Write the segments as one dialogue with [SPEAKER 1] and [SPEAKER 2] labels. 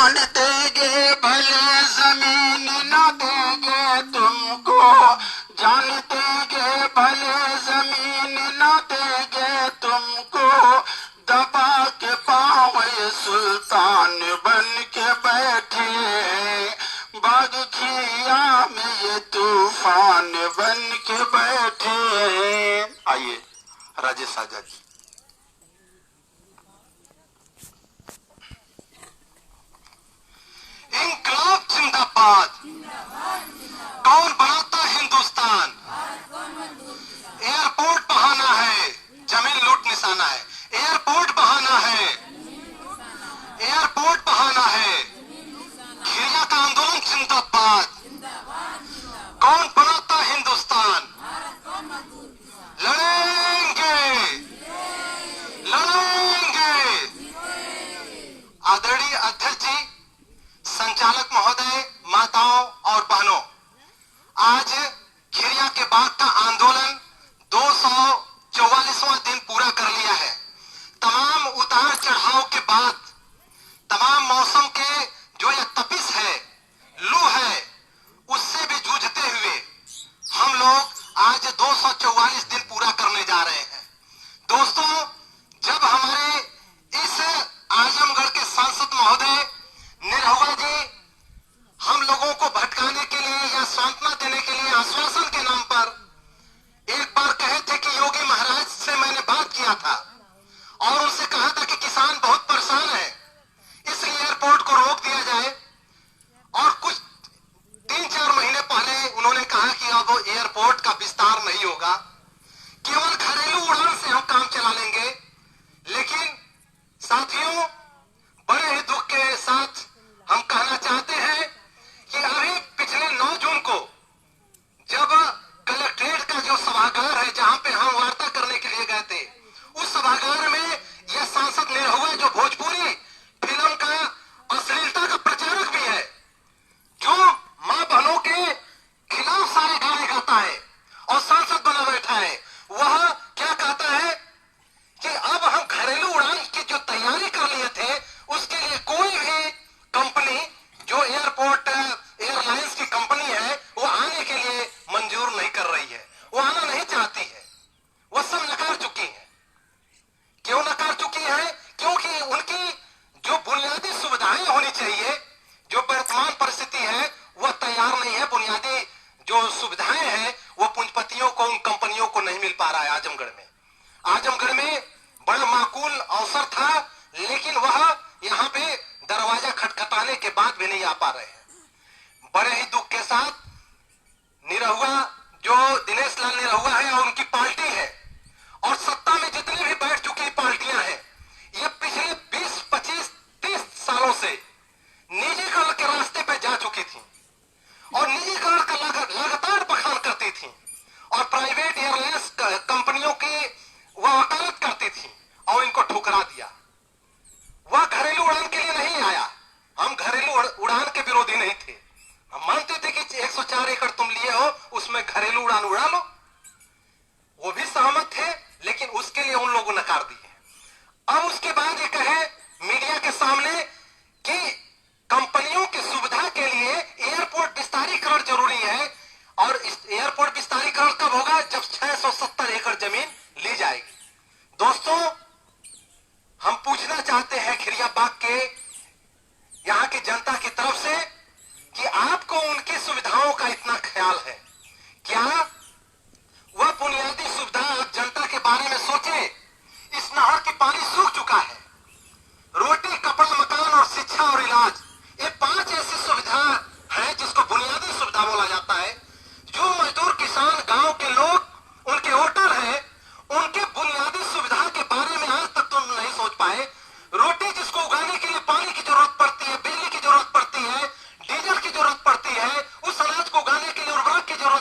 [SPEAKER 1] जान देंगे भले जमीन न देंगे तुमको, जान देंगे भले जमीन न देंगे तुमको, दबा के पाँव सुल्तान बन के बैठे, बाग खिया में ये तूफान बन के बैठे। आइए राजेश आजाद जी। इंकलाब जिंदाबाद, कौन बनाता हिंदुस्तान, एयरपोर्ट बहाना है, जमीन लूट निशाना है, एयरपोर्ट बहाना है, एयरपोर्ट बहाना है, खिरिया का आंदोलन जिंदाबाद, कौन बनाता हिंदुस्तान, लड़ेंगे लड़ेंगे। आदरणीय अध्यक्ष जी, संचालक महोदय, माताओं और बहनों, आज खिरिया के बाग का आंदोलन 244वां दिन पूरा कर लिया है। तमाम उतार चढ़ाव के बाद, तमाम मौसम के जो यह तपिश है, लू है, उससे भी जूझते हुए हम लोग आज 244 दिन पूरा करने जा रहे हैं। दोस्तों, जब हमारे इस आजमगढ़ के सांसद महोदय निरहुआ जी हम लोगों को भटकाने के लिए या सांत्वना देने के लिए आश्वासन के नाम पर एक बार कहे थे कि योगी महाराज से मैंने बात किया था और उनसे कहा था कि किसान बहुत परेशान है, इसलिए एयरपोर्ट को रोक दिया जाए। और कुछ 3-4 महीने पहले उन्होंने कहा कि अब एयरपोर्ट का विस्तार नहीं होगा, केवल घरेलू उड़ान से हम काम चला लेंगे। लेकिन साथियों, बड़े ही दुख के साथ हम कहना चाहते हैं कि अभी पिछले 9 जून को जब कलेक्ट्रेट का जो सभागार है जहां पे हम वार्ता करने के लिए गए थे, उस सभागार में यह सांसद निरहुआ जो भोजपुरी फिल्म का अश्लीलता का प्रचारक भी है, जो मां बहनों के खिलाफ सारे गाने गाता है और सांसद बना बैठा है, वह क्या कहता है कि अब हम घरेलू उड़ान की जो तैयारी कर लिए थे उसके लिए कोई भी कंपनी जो एयरपोर्ट एयरलाइंस की कंपनी है वो आने के लिए मंजूर नहीं कर रही है, वो आना नहीं चाहती है, वो सब नकार चुकी है। क्यों नकार चुकी है? क्योंकि उनकी जो बुनियादी सुविधाएं होनी चाहिए, जो वर्तमान परिस्थिति है वह तैयार नहीं है। बुनियादी जो सुविधाएं हैं वो पूंजीपतियों को, उन कंपनियों को नहीं मिल पा रहा है। आजमगढ़ में बड़ा माकूल अवसर था, लेकिन वह यहाँ पे दरवाजा खटखटाने के बाद भी नहीं आ पा रहे हैं। बड़े ही दुख के साथ निरहुआ, जो दिनेश लाल निरहुआ है और उनकी पार्टी है, और सत्ता में जितनी भी बैठ चुकी पार्टियां हैं, ये पिछले 20, 25, 30 सालों से निजीकरण के रास्ते पे जा चुकी थी और निजीकरण का लगातार बखान करती थी और प्राइवेट एयरलाइंस कंपनियों की वह वकालत करती थी और इनको ठुकरा दिया। वह घरेलू उड़ान के लिए नहीं आया। हम घरेलू उड़ान के विरोधी नहीं थे। हम मानते थे कि 104 एकड़ तुम लिए हो, उसमें घरेलू उड़ान उड़ा लो, वो भी सहमत थे, लेकिन उसके लिए उन लोगों ने नकार दिए। अब उसके बाद ये कहे मीडिया के सामने कि कंपनियों की सुविधा के लिए एयरपोर्ट विस्तारीकरण जरूरी है, और इस एयरपोर्ट विस्तारीकरण कब होगा? जब 670 एकड़ जमीन ली जाएगी। दोस्तों, हम पूछना चाहते हैं खिरिया बाग के यहां की जनता की तरफ से कि आपको उनकी सुविधाओं का इतना ख्याल है क्या? वह बुनियादी सुविधा आप जनता के बारे में सोचे। इस नहर की पानी सूख चुका है। रोटी, कपड़ा, मकान और शिक्षा और इलाज, ये 5 ऐसी सुविधा है जिसको बुनियादी सुविधा बोला जाता है। जो मजदूर, किसान, गांव के लोग, उनके वोटर हैं, उनके बुनियादी सुविधा के बारे में आज तक तुम नहीं सोच पाए। रोटी जिसको उगाने के लिए पानी की जरूरत पड़ती है, बिजली की जरूरत पड़ती है, डीजल की जरूरत पड़ती है, उस अनाज को उगाने के लिए उर्वरक की जरूरत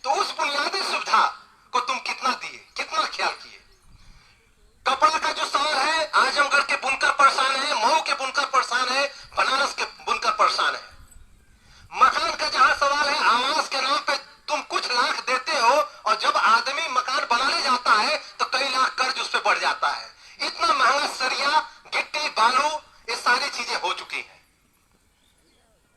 [SPEAKER 1] तो उस बुनियादी सुविधा को तुम कितना दिए, कितना ख्याल किए? कपड़ा का जो सवाल है, आजमगढ़ के बुनकर परेशान है, मऊ के बुनकर परेशान है, बनारस के बुनकर परेशान है। मकान का जहां सवाल है, आवास के नाम पे तुम कुछ लाख देते हो और जब आदमी मकान बनाने जाता है तो कई लाख कर्ज उस पर बढ़ जाता है। इतना महंगा सरिया, गिट्टी, बालू, ये सारी चीजें हो चुकी हैं।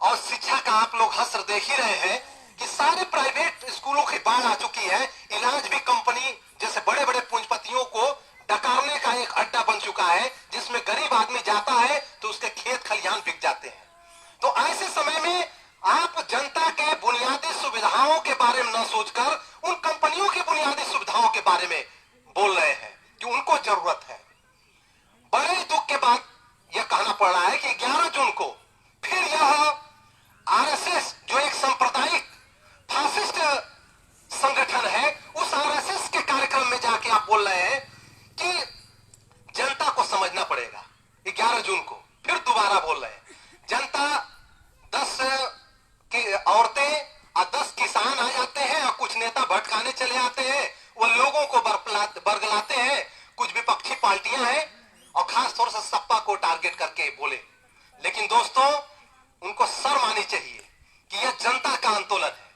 [SPEAKER 1] और शिक्षा का आप लोग हसर देख ही रहे हैं कि सारे प्राइवेट स्कूलों की बाढ़ आ चुकी है। इलाज भी कंपनी जैसे बड़े बड़े पूंजीपतियों को डकारने का एक अड्डा बन चुका है, जिसमें गरीब आदमी जाता है तो उसके खेत खलिहान बिक जाते हैं। तो ऐसे समय में आप जनता के बुनियादी सुविधाओं के बारे में न सोचकर उन कंपनियों की बुनियादी सुविधाओं के बारे में बोल रहे हैं कि उनको जरूरत है। बड़े दुख के बाद यह कहना पड़ रहा है कि 11 जून को फिर यह आरएसएस, जो एक सांप्रदायिक फासिस्ट संगठन है, उस आरएसएस के कार्यक्रम में जाके आप बोल रहे हैं कि जनता को समझना पड़ेगा। 11 जून को फिर दोबारा बोल रहे हैं, जनता 10 की औरतें और 10 किसान आ जाते हैं और कुछ नेता भटकाने चले आते हैं, वो लोगों को बरगलाते हैं। कुछ विपक्षी पार्टियां हैं और खास तौर से सपा को टारगेट करके बोले। लेकिन दोस्तों, उनको शर्म आनी चाहिए कि यह जनता का आंदोलन है।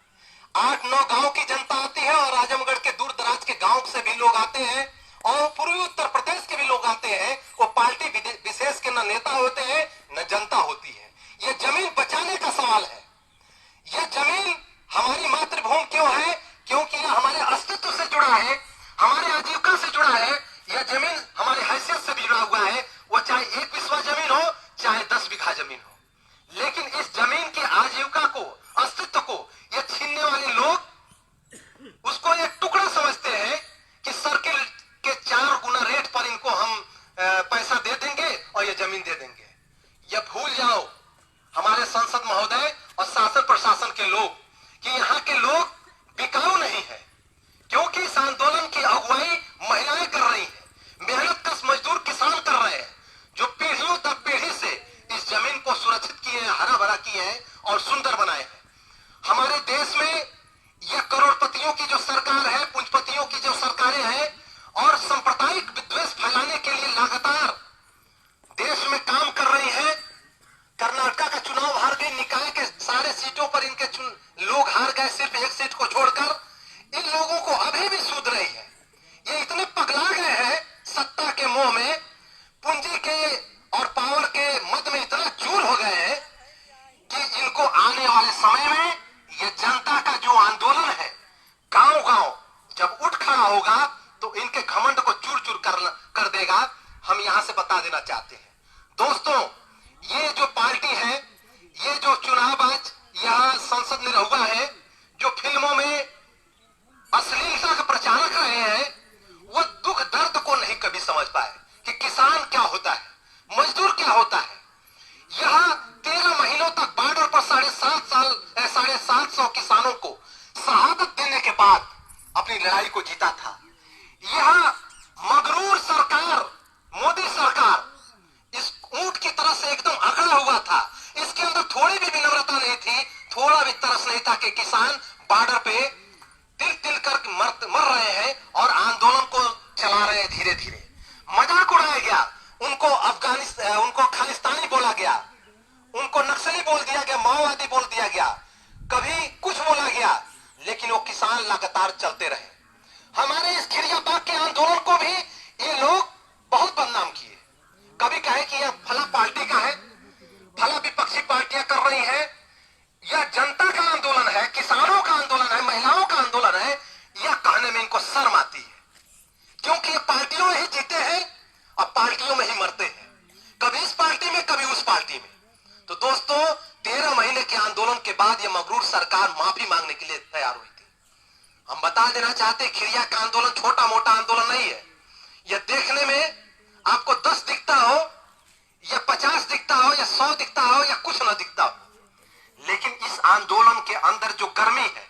[SPEAKER 1] 8-9 गांव की जनता आती है और आजमगढ़ के दूर दराज के गांव से भी लोग आते हैं और पूर्वी उत्तर प्रदेश के भी लोग आते हैं। वो पार्टी विशेष के न नेता होते हैं न जनता होती है। यह जमीन बचाने का सवाल है। यह जमीन हमारी मातृभूमि क्यों है? क्योंकि यह हमारे अस्तित्व से जुड़ा है, हमारे आजीविका से जुड़ा है। यह जमीन हमारी हैसियत से भी जुड़ा हुआ है, वो चाहे 1 बिस्वा जमीन हो चाहे 10 बीघा जमीन हो। लेकिन इस जमीन की आजीविका को, अस्तित्व को ये छीनने वाले लोग उसको एक टुकड़ा समझते हैं कि सर्किल के 4 गुना रेट पर इनको हम पैसा दे देंगे और ये जमीन दे देंगे। ये भूल जाओ हमारे संसद महोदय और शासन प्रशासन के लोग कि यहाँ के लोग बिकाऊ नहीं है, क्योंकि इस आंदोलन की अगुवाई महिलाएं कर रही हैं, मेहनत कश मजदूर किसान कर रहे हैं, जो पीढ़ियों दर पीढ़ी से इस जमीन को सुरक्षित किए हैं, हरा भरा किए हैं और सुंदर बनाए हैं। हमारे देश में यह करोड़पतियों की जो सरकार है, पूंजीपतियों की जो सरकारें हैं और सांप्रदायिक विद्वेष फैलाने के लिए लगातार देश में काम कर रही है। कर्नाटक का चुनाव हार गई, निकाय के सारे सीटों पर इनके लोग हार गए, सिर्फ एक सीट को छोड़कर। इन लोगों को अभी भी सूझ रही है। ये इतने पगला गए हैं सत्ता के मोह में, पूंजी के और पावर के मद में इतना चूर हो गए हैं कि इनको आने वाले समय में ये जनता का जो आंदोलन है, गांव गांव जब उठ खड़ा होगा तो इनके घमंड को चूर चूर कर देगा। हम यहां से बता देना चाहते हैं दोस्तों, ये जो पार्टी है, ये जो चुनाव आज यहां संसद में रहुआ है, जो फिल्मों में अश्लीलता का प्रचारक रहे हैं, वो दुख दर्द को नहीं कभी समझ पाए कि किसान क्या होता है, मजदूर क्या होता है। यहां 13 महीनों तक बॉर्डर पर 750 किसानों को शहादत देने के बाद अपनी लड़ाई को जीता था। यह मगरूर सरकार, मोदी सरकार इस ऊंट की तरह से एकदम अकड़ा हुआ था। इसके अंदर थोड़ी भी विनम्रता नहीं थी, थोड़ा भी तरस नहीं था कि किसान बॉर्डर पे तिल तिल कर मर रहे हैं और आंदोलन को चला रहे हैं धीरे धीरे। मजाक उड़ाया गया, उनको खालिस्तानी बोला गया, उनको नक्सली बोल दिया गया, माओवादी बोल दिया गया, कभी कुछ बोला गया, लेकिन वो किसान लगातार चलते रहे। हमारे इस खिरियाबाग के आंदोलन को भी ये लोग बहुत बदनाम किए। कभी कहे कि यह फला पार्टी का है, फला विपक्षी पार्टियां कर रही है। यह जनता का आंदोलन है, किसानों का आंदोलन है, महिलाओं का आंदोलन है। यह कहने में इनको शर्म आती है, क्योंकि ये पार्टियों में ही जीते हैं और पार्टियों में ही मरते हैं, कभी इस पार्टी में कभी उस पार्टी में। तो दोस्तों, 13 महीने के आंदोलन के बाद यह मगरूर सरकार माफी मांगने के लिए तैयार हुई थी। हम बता देना चाहते हैं, खिरिया का आंदोलन छोटा मोटा आंदोलन नहीं है। यह देखने में आपको 10 दिखता हो या 50 दिखता हो या 100 दिखता हो या कुछ ना दिखता हो, लेकिन इस आंदोलन के अंदर जो गर्मी है,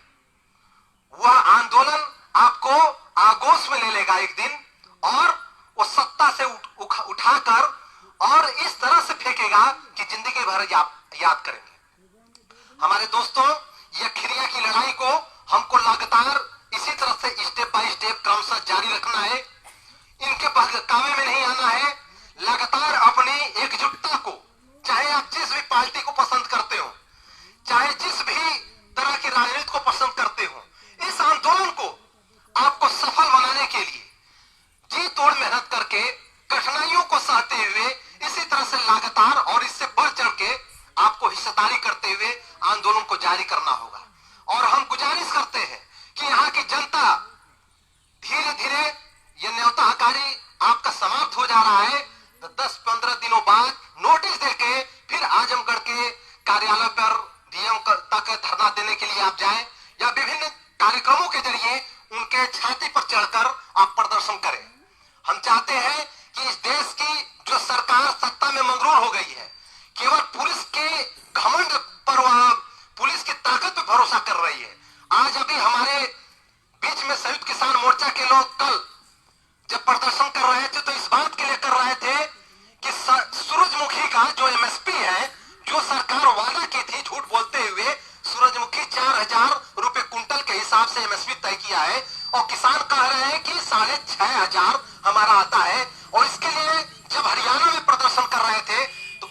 [SPEAKER 1] वह आंदोलन आपको आगोश में ले लेगा एक दिन और वो सत्ता से उठाकर और इस तरह से फेंकेगा कि जिंदगी भर याद करेंगे। हमारे दोस्तों, यह खिरिया की लड़ाई को हमको लगातार रखना है, इनके बहकावे में नहीं आना है। लगातार अपनी एकजुटता को, चाहे आप जिस भी पार्टी को पसंद करते हो, चाहे जिस भी तरह की राजनीति को पसंद करते हो, इस आंदोलन को आपको सफल बनाने के लिए जी तोड़ मेहनत करके, कठिनाइयों को सहते हुए, इसी तरह से लगातार और इससे बढ़ चढ़ के आपको हिस्सेदारी करते हुए आंदोलन को जारी करना होगा। और हम गुजारिश करते हैं कि यहाँ की जनता धीरे धीरे ये न्योताकारी आपका समाप्त हो जा रहा है, तो 10-15 दिनों बाद नोटिस देके फिर आजमगढ़ के कार्यालय पर डीएम तक धरना देने के लिए आप जाएं, या विभिन्न कार्यक्रमों के जरिए उनके छाती पर चढ़कर आप प्रदर्शन करें। हम चाहते हैं कि इस देश की जो सरकार सत्ता में मगरूर हो गई है, केवल पुलिस के घमंड पर वह पुलिस की ताकत पर भरोसा कर रही है। आज अभी हमारे बीच में संयुक्त किसान मोर्चा के लोग कल जब प्रदर्शन कर रहे थे तो इस बात के लिए कर रहे थे कि सूरजमुखी का जो एमएसपी है, जो सरकार वादा की थी झूठ बोलते हुए, सूरजमुखी 4000 रुपए कुंटल के हिसाब से एमएसपी तय किया है, और किसान कह रहे हैं कि 6500 हमारा आता है। और इसके लिए जब हरियाणा में प्रदर्शन कर रहे थे तो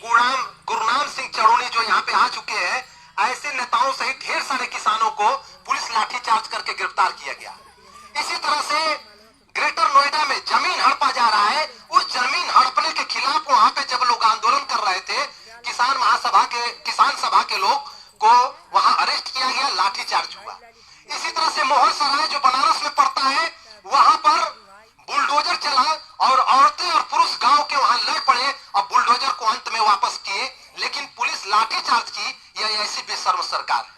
[SPEAKER 1] गुरनाम सिंह चरोनी जो यहाँ पे आ चुके हैं, ऐसे नेताओं सहित ढेर सारे किसानों को पुलिस लाठीचार्ज करके गिरफ्तार किया गया। इसी तरह से ग्रेटर नोएडा में जमीन हड़पा जा रहा है। उस जमीन हड़पने के खिलाफ वहां पे जब लोग आंदोलन कर रहे थे, किसान सभा के लोग को वहां अरेस्ट किया गया, लाठीचार्ज हुआ। इसी तरह से मोहर सराय जो बनारस में पड़ता है, वहां पर बुलडोजर चला और औरतें और पुरुष गांव के वहां लड़ पड़े और बुलडोजर को अंत में वापस किए, लेकिन पुलिस लाठीचार्ज की। यह ऐसी बेशर्म सरकार है।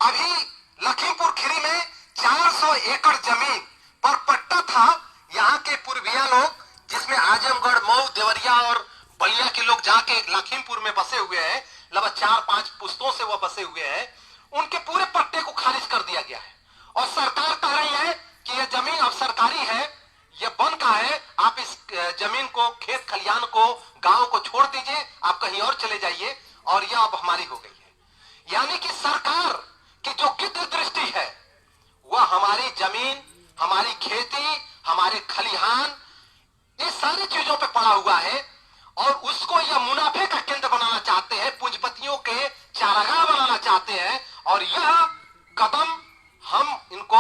[SPEAKER 1] अभी लखीमपुर खीरी में 400 एकड़ जमीन पर पट्टा था। यहाँ के पूर्विया लोग, जिसमें आजमगढ़, मऊ, देवरिया और बलिया के लोग जाके लखीमपुर में बसे हुए हैं, लगभग 4-5 पुश्तों से वो बसे हुए हैं, उनके पूरे पट्टे को खारिज कर दिया गया है। और सरकार कह रही है कि यह जमीन अब सरकारी है, यह वन का है, आप इस जमीन को, खेत खलियान को, गांव को छोड़ दीजिए, आप कहीं और चले जाइए, और यह अब हमारी हो गई है। यानी कि सरकार की जो गिद्ध दृष्टि है वह हमारी जमीन, हमारी खेती, हमारे खलिहान, ये सारी चीजों पे पड़ा हुआ है, और उसको यह मुनाफे का केंद्र बनाना चाहते हैं, पूंजीपतियों के चारागाह बनाना चाहते हैं। और यह कदम हम इनको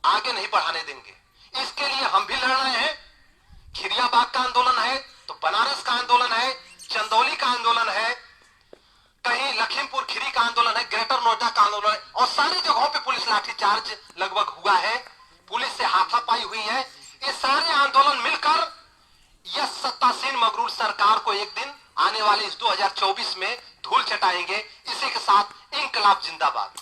[SPEAKER 1] आगे नहीं बढ़ाने देंगे। इसके लिए हम भी लड़ रहे हैं। खिरियाबाग का आंदोलन है, तो बनारस का आंदोलन है, चंदौली का आंदोलन है, कहीं लखीमपुर खीरी का आंदोलन है, ग्रेटर नोएडा का आंदोलन है, और सारी जगहों पे पुलिस लाठीचार्ज लगभग हुआ है, पुलिस से हाथापाई हुई है। ये सारे आंदोलन मिलकर यह सत्तासीन मगरूर सरकार को एक दिन आने वाले इस 2024 में धूल चटाएंगे। इसी के साथ इंकलाब जिंदाबाद।